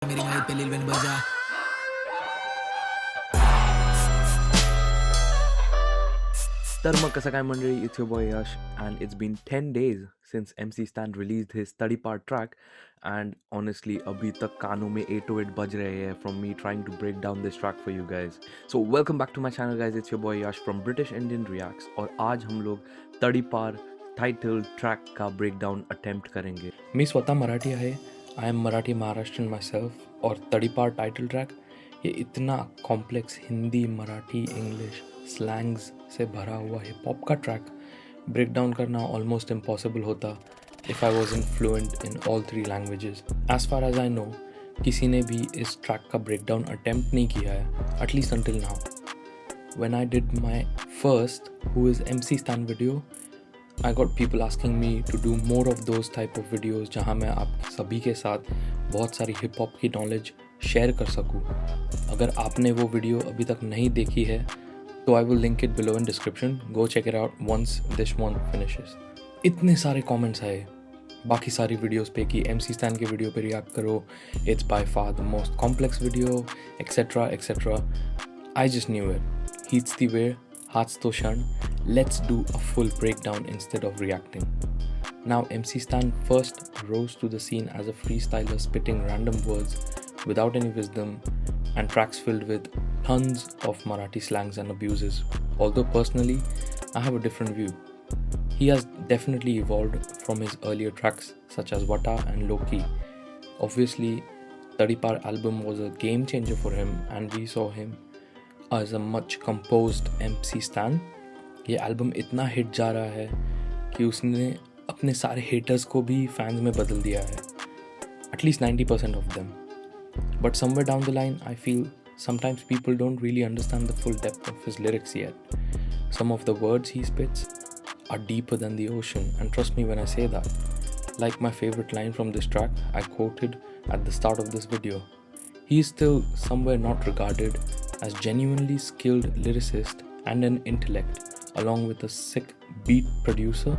मेरी माइक पे लिल बजा तर मग कसं काय मंडळी, it's your boy Yash and it's been 10 days since MCSTAN released his Tadipaar track and honestly अभी तक कानों में 808 बज रहे हैं from me trying to break down this track for you guys. So welcome back to my channel guys, it's your boy Yash from British Indian Reacts और आज हम लोग Tadipaar टाइटल ट्रैक का ब्रेकडाउन अटेम्प्ट करेंगे. मी स्वतः मराठी आहे, I am Marathi Maharashtrian myself और तड़ीपार टाइटल ट्रैक ये इतना complex Hindi Marathi English slangs से भरा हुआ हिप हॉप का ट्रैक ब्रेकडाउन करना ऑलमोस्ट इम्पॉसिबल होता if I was in fluent in all 3 languages. As far as I know किसी ने भी इस ट्रैक का ब्रेकडाउन अटेम्प्ट नहीं किया है, at least until now. When I did my first who is MCSTAN video, I got people asking me to do more of those type of videos जहाँ मैं आप सभी के साथ बहुत सारी हिप हॉप की नॉलेज शेयर कर सकूँ. अगर आपने वो वीडियो अभी तक नहीं देखी है तो I will link it below in description. Go check it out once this one finishes. इतने सारे कमेंट्स आए बाकी सारी वीडियोस पे कि MCSTAN के वीडियो पे रिएक्ट करो, it's by far the most complex video, etc. etc. I just knew it. Heats the way, hearts to shun. Let's do a full breakdown instead of reacting. Now MCSTAN first rose to the scene as a freestyler spitting random words without any wisdom and tracks filled with tons of Marathi slangs and abuses. Although personally, I have a different view. He has definitely evolved from his earlier tracks such as Vata and Loki. Obviously, Tadipaar album was a game changer for him and we saw him as a much composed MCSTAN. ये album इतना hit जा रहा है कि उसने अपने सारे haters को भी फैंस में बदल दिया है, at least 90% of them. But somewhere down the line I feel sometimes people don't really understand the full depth of his lyrics yet. Some of the words he spits are deeper than the ocean, and trust me when I say that. Like my favorite line from this track I quoted at the start of this video. He is still somewhere not regarded as genuinely skilled lyricist and an intellect, along with a sick beat producer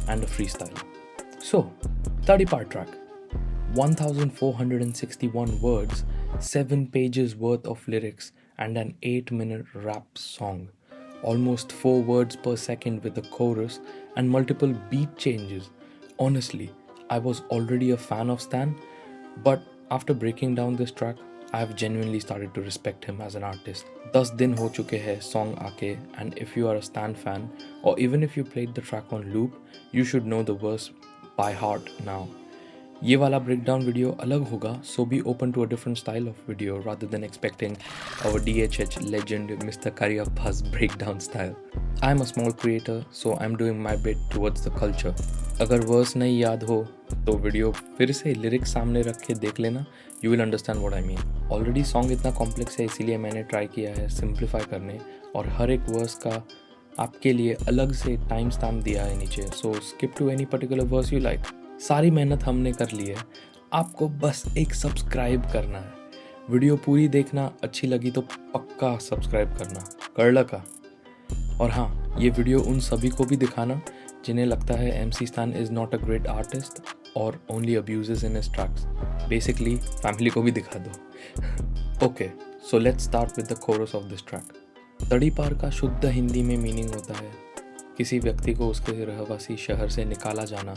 and a freestyler. So, Tadipaar track, 1461 words, 7 pages worth of lyrics and an 8-minute rap song. Almost 4 words per second with a chorus and multiple beat changes. Honestly, I was already a fan of Stan, but after breaking down this track, I have genuinely started to respect him as an artist. 10 दिन हो चुके हैं song आके, and if you are a Stan fan or even if you played the track on loop, you should know the verse by heart now. ये वाला breakdown video अलग होगा, so be open to a different style of video rather than expecting our DHH legend Mr. Karyappa's breakdown style. I am a small creator, so I am doing my bit towards the culture. अगर verse नहीं याद हो तो video फिर से lyrics सामने रख के देख लेना, you will understand what I mean. Already song इतना कॉम्प्लेक्स है इसीलिए मैंने ट्राई किया है सिंप्लीफाई करने और हर एक वर्स का आपके लिए अलग से टाइम स्टैम्प दिया है नीचे. So skip to any particular verse you like. सारी मेहनत हमने कर ली है, आपको बस एक सब्सक्राइब करना है. वीडियो पूरी देखना, अच्छी लगी तो पक्का सब्सक्राइब करना, कर लगा. और हाँ, ये वीडियो उन सभी को भी दिखाना जिन्हें लगता है MCSTAN is not a great artist और only abuses in his tracks. Basically family को भी दिखा दो. Okay, so let's start with the chorus of this track. तड़ीपार का शुद्ध हिंदी में मीनिंग होता है किसी व्यक्ति को उसके रहवासी शहर से निकाला जाना,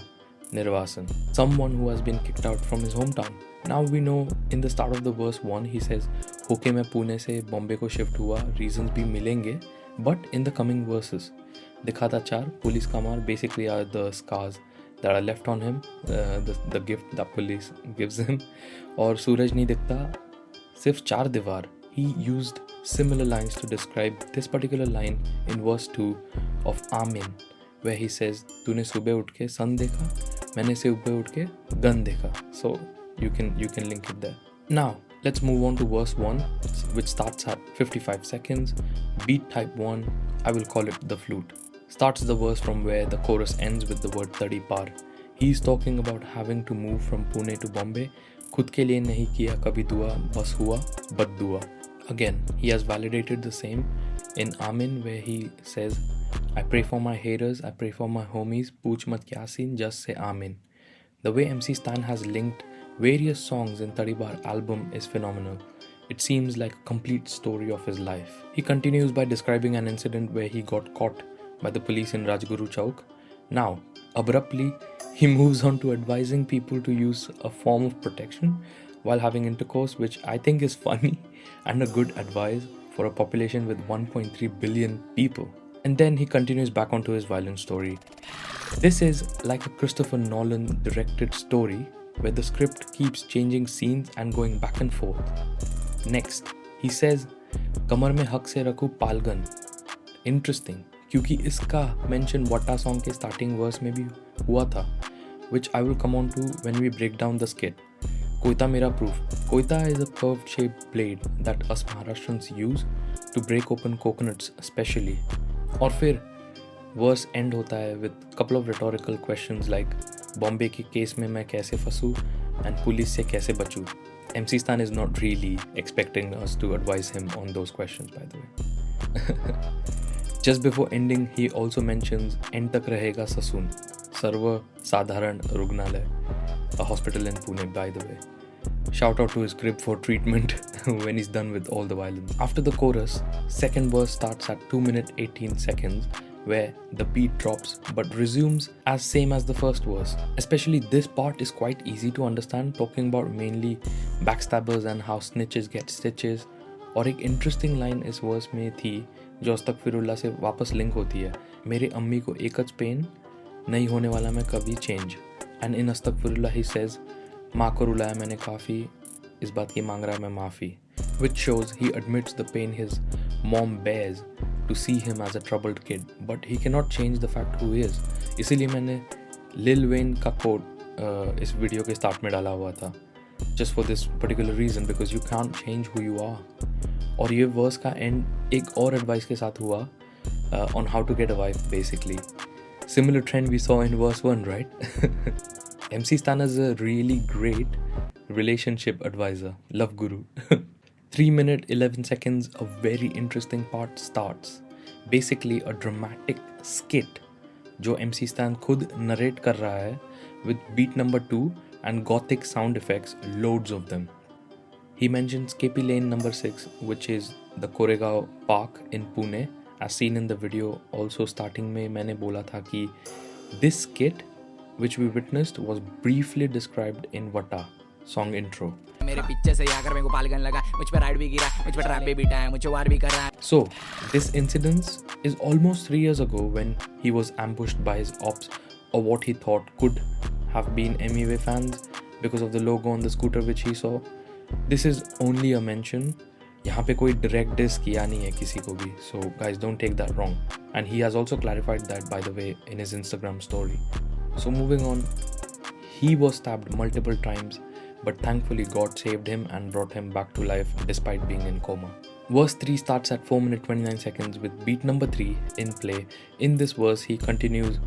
निर्वासन. Someone who has been kicked out from his hometown. Now we know in the start of the verse 1 he says होके मैं पुणे से बॉम्बे को शिफ्ट हुआ, रीजंस भी मिलेंगे, but in the coming versus दिखाता 4 पुलिस का मार basically are the scars that are left on him, the gift that police gives him. और सूरज नहीं दिखता, सिर्फ 4 दीवार. He used similar lines to describe this particular line in verse 2 of Amin, where he says तूने सुबह उठ के सन देखा, मैंने सुबह उठ के गन देखा. So you can link it there. Now let's move on to verse 1, which starts at 55 seconds. Beat type 1, I will call it the flute. Starts the verse from where the chorus ends with the word Tadipaar. He's talking about having to move from Pune to Bombay. खुद के लिए नहीं किया कभी दुआ, बस हुआ बद्दुआ. Again, he has validated the same in Amin, where he says, I pray for my haters, I pray for my homies, पूछ मत क्या scene, just say Amin. The way MCSTAN has linked various songs in Tadipaar album is phenomenal. It seems like a complete story of his life. He continues by describing an incident where he got caught by the police in Rajguru Chowk. Now, abruptly, he moves on to advising people to use a form of protection while having intercourse, which I think is funny and a good advice for a population with 1.3 billion people. And then he continues back onto his violent story. This is like a Christopher Nolan directed story where the script keeps changing scenes and going back and forth. Next, he says, कमर में हक से रखूं पालगन. Interesting, क्योंकि इसका mention वट्टा song के starting verse में भी हुआ था, which I will come on to when we break down the skit. Koita mera proof. Koita is a curved shaped blade that us Maharashtrians use to break open coconuts especially. और फिर verse end होता है with couple of rhetorical questions like Bombay के case में मैं कैसे फंसूं and police से कैसे बचूं. MCSTAN is not really expecting us to advise him on those questions, by the way. Just before ending, he also mentions end तक रहेगा ससून, सर्व साधारण रुग्णालय, a hospital in Pune, by the way. Shout out to his crib for treatment when he's done with all the violence. After the chorus, second verse starts at 2 minutes 18 seconds where the beat drops but resumes as same as the first verse. Especially this part is quite easy to understand, talking about mainly backstabbers and how snitches get stitches. और एक interesting line इस verse में थी जो अस्तगफिरुल्लाह से वापस link होती है. मेरे अम्मी को एकच पेन, नहीं होने वाला मैं कभी change. And in अस्तगफिरुल्लाह he says, माँ को रुलाया मैंने काफ़ी, इस बात की मांग रहा मैं माफ़ी, which shows he admits the pain his mom bears to see him as a troubled kid, but he cannot change the fact who he is. इसीलिए मैंने Lil Wayne का quote इस वीडियो के स्टार्ट में डाला हुआ था, just for this particular reason, because you can't change who you are. और ये verse का end एक और advice के साथ हुआ on how to get a wife basically. Similar trend we saw in verse 1, right? MCSTAN is a really great relationship advisor, love guru. 3 minutes 11 seconds, a very interesting part starts. Basically a dramatic skit जो MCSTAN खुद narrate कर रहा है with beat number 2 and gothic sound effects, loads of them. He mentions KP Lane number 6, which is the Koregaon Park in Pune, as seen in the video. Also starting में मैंने बोला था कि this skit which we witnessed was briefly described in Vata song intro. So this incident is almost 3 years ago when he was ambushed by his ops, or what he thought could have been MEV fans because of the logo on the scooter which he saw. This is only a mention. यहाँ पे कोई direct diss किया नहीं है किसी को भी, so guys don't take that wrong. And he has also clarified that, by the way, in his Instagram story. So moving on, he was stabbed multiple times, but thankfully God saved him and brought him back to life despite being in coma. Verse 3 starts at 4 minutes 29 seconds with beat number 3 in play. In this verse, he continues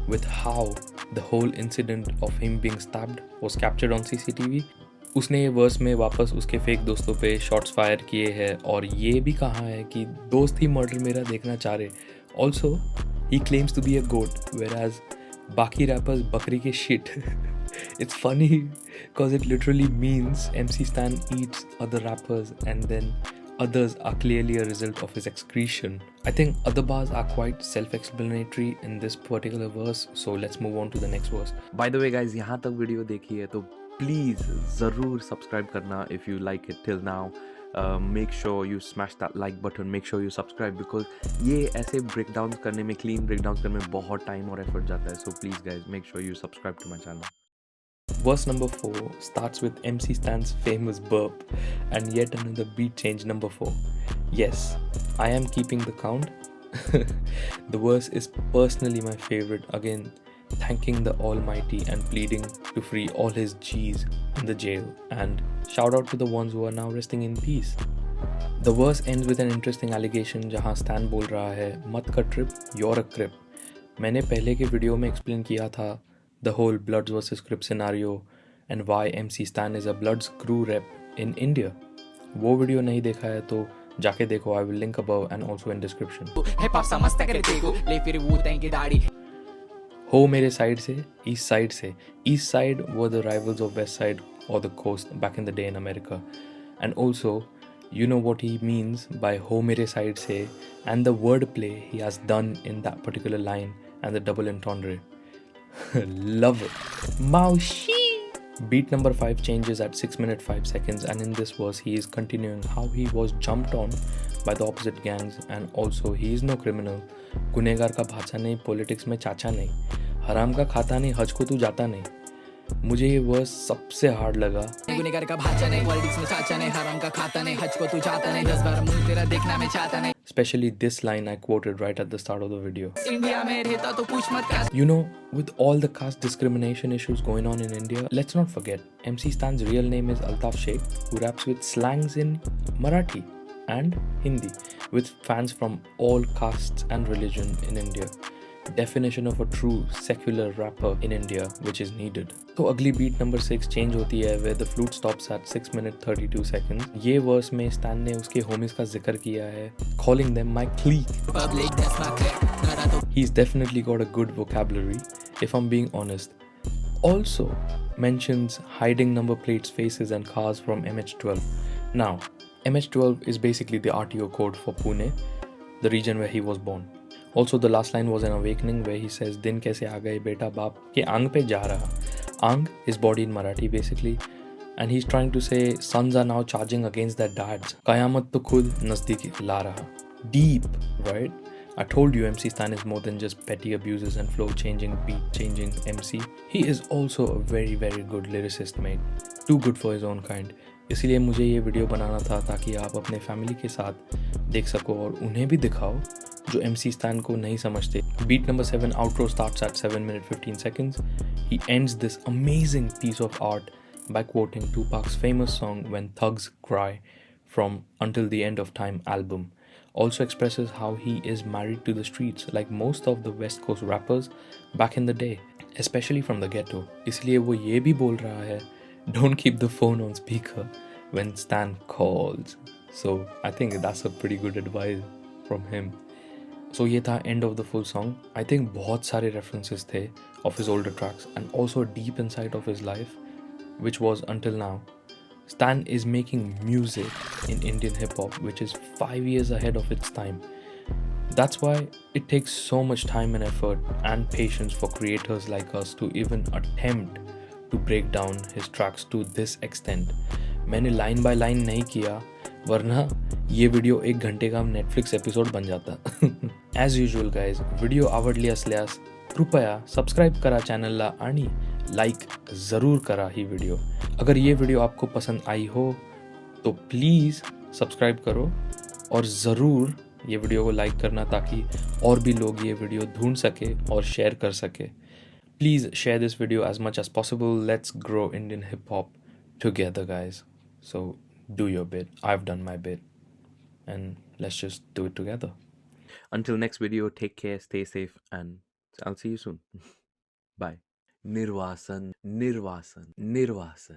with how the whole incident of him being stabbed was captured on CCTV. उसने ये verse में वापस उसके fake दोस्तों पे shots fire किए हैं और ये भी कहा है कि दोस्त ही मर्डर मेरा देखना चाह रहे. Also he claims to be a goat whereas बाकी रैपर्स बकरी के shit. It's funny because it literally means MCSTAN eats other rappers and then others are clearly a result of his excretion. I think other bars are quite self-explanatory in this particular verse, so let's move on to the next verse. By the way guys, यहाँ तक video देखी है तो please ज़रूर subscribe करना if you like it till now. Make sure you smash that like button, make sure you subscribe because ये ऐसे breakdowns करने में, clean breakdowns करने में बहुत time और effort जाता है. So please guys, make sure you subscribe to my channel. Verse number 4 starts with MCSTAN's famous burp and yet another beat change number 4. Yes, I am keeping the count. The verse is personally my favorite. Again, thanking the Almighty and pleading to free all his G's in the jail, and shout out to the ones who are now resting in peace. The verse ends with an interesting allegation जहाँ Stan बोल रहा है मत कर trip, you're a Crip. मैंने पहले के video में explain किया था the whole Bloodz versus Crips scenario and why MCSTAN is a Bloodz crew rep in India. वो वीडियो नहीं देखा है तो जाके देखो. I will link above and also in description. हो मेरे साइड से, ईस्ट साइड से. East side were the rivals of west side or the coast back in the day in America. And also, you know what he means by ho mere side se, and the wordplay he has done in that particular line and the double entendre. Love it. Maushi. Beat number 5 changes at 6 minutes 5 seconds, and in this verse he is continuing how he was jumped on by the opposite gangs, and also he is no criminal. गुनेगार का भाचा नहीं, politics में चाचा नहीं, हराम का खाता नहीं, हज को तू जाता नहीं. मुझे ये वर्स सबसे हार्ड लगा. गुनेगार का भाचा नहीं, पॉलिटिक्स में चाचा नहीं, हराम का खाता नहीं, हज को तू जाता नहीं, 10 बार मुंह तेरा देखना मैं चाहता नहीं. Especially this line I quoted right at the start of the video. You know, with all the caste discrimination issues going on in India, let's not forget, MCSTAN's real name is Altaf Sheikh, who raps with slangs in Marathi and Hindi, with fans from all castes and religion in India. Definition of a true secular rapper in India, which is needed. तो अगली beat number 6 change होती है where the flute stops at 6 minutes 32 seconds. ये verse में stand ने उसके homies का जिक्र किया है, calling them my clique. He's definitely got a good vocabulary, if I'm being honest. Also mentions hiding number plates, faces and cars from MH12. Now, MH12 is basically the RTO code for Pune, the region where he was born. Also, the last line was an awakening where he says, दिन कैसे आ गए बेटा बाप के आंग पे जा रहा. Ang is body in Marathi basically, and he's trying to say sons are now charging against their dads. Qayamat to khud nazdik la raha. Deep, right? I told you MCSTAN is more than just petty abuses and flow changing, beat changing MC. He is also a very very good lyricist, mate. Too good for his own kind. इसलिए मुझे ये video बनाना था ताकि आप अपने family के साथ देख सको और उन्हें भी दिखाओ जो MCSTAN को नहीं समझते. Beat number 7 outro starts at 7 minutes 15 seconds. He ends this amazing piece of art by quoting Tupac's famous song When Thugs Cry from Until the End of Time album. Also expresses how he is married to the streets like most of the West Coast rappers back in the day, especially from the ghetto. इसलिए वो ये भी बोल रहा है, don't keep the phone on speaker when Stan calls. So I think that's a pretty good advice from him. So ये था end of the full song. I think बहुत सारे references थे of his older tracks and also a deep insight of his life, which was until now. Stan is making music in Indian hip hop which is 5 years ahead of its time. That's why it takes so much time and effort and patience for creators like us to even attempt to break down his tracks to this extent. मैंने line by line नहीं किया, वरना ये video 1 घंटे का Netflix episode बन जाता. As usual guys, video आवडली असल्यास कृपया सबस्क्राईब करा चॅनलला आणि लाईक ज़रूर करा ही वीडियो. अगर ये वीडियो आपको पसंद आई हो तो प्लीज़ सब्सक्राइब करो और ज़रूर ये वीडियो को लाइक करना ताकि और भी लोग ये वीडियो ढूंढ सके और शेयर कर सके. Please share this video as much as possible. Let's grow Indian hip hop together, guys. So do your bit. I've done my bit. And let's just do it together. Until next video, take care, stay safe, and I'll see you soon. Bye. Nirvasan, Nirvasan, Nirvasan.